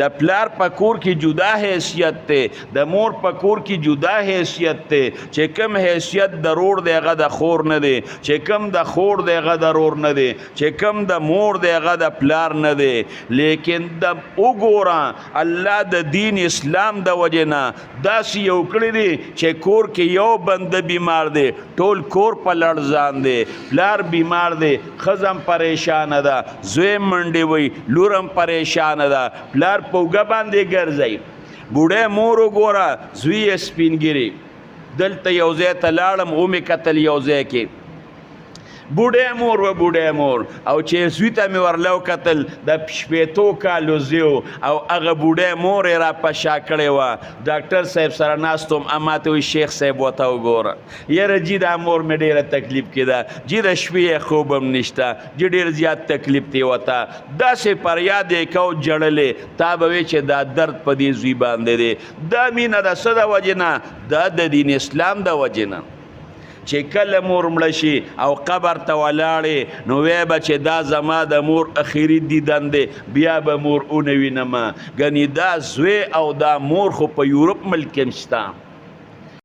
د پلار په کور کې جدا حیثیت ته د مور په کور کې جدا حیثیت ته چې کم حیثیت د رور دی هغه د خور نه دی چې کم د خور دی هغه د رور نه دی چې کم د مور دی هغه د پلار نه دی لیکن د وګوره الله د دین اسلام د وجې نه داسې یو کړی دی چې کور کې یو بنده بیمار دی ټول کور په لړزان دی پلار بیمار دی ښځه پریشانه ده زوی منډې وی لورم پریشانه ده پلار په اوږه باندې ګرځئ بوډۍ مور وګوره زوی یې سپینګیري دلته یو ځای ته لاړم ومې کتل یو ځای کې بوډۍ مور و بوډۍ مور او چې زوی ته مې ورله وکتل د شپېتو کالو زوی او هغه بوډۍ مور یې را په شا کړې وه ډاکټر صاحب سره ناست وم اما ته وایي شیخ صاحب ورته وګوره یاره جي دا مور مې ډېره تکلیف کې ده جي د شپې یې خوب هم نشته جي ډېر زیات تکلیف دی ورته داسې فریاد یې کو جړلې تا به وایې چې دا درد په دې زوی باندې دی دا مینه د څه د وجې نه دا د دین اسلام د وجې نه چې کله مور مړه شي او قبر ته ولاړې نو وی به چې دا زما د مور اخري دیدن دی بیا به مور ونه وینمه ګنې دا زوی او دا مور خو په یورپ ملک کې هم شته